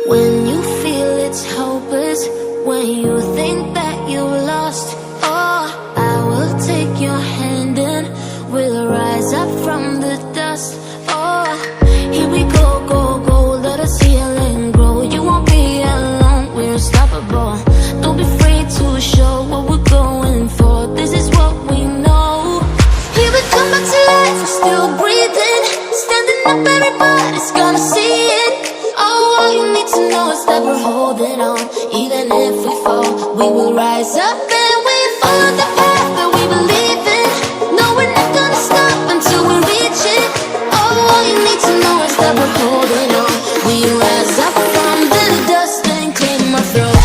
When you feel it's hopeless, when you think that you lost, oh, I will take your hand and we'll rise up from the dust. Oh, here we go, go, go, let us heal and grow. You won't be alone, we're unstoppable. Don't be afraid to show what we're going for. This is what we know. Here we come back to life, we're still breathing. Standing up, everybody's gonna see it. Oh, all you need to know is that we're holding on. Even if we fall, we will rise up and we follow the path that we believe in. No, we're not gonna stop until we reach it. Oh, all you need to know is that we're holding on. We rise up from the dust and claim our throne.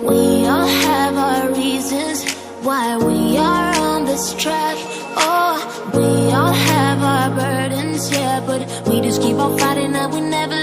We all have our reasons why we are on this track. Oh, we all have our burdens, yeah, but we just keep on fighting and we never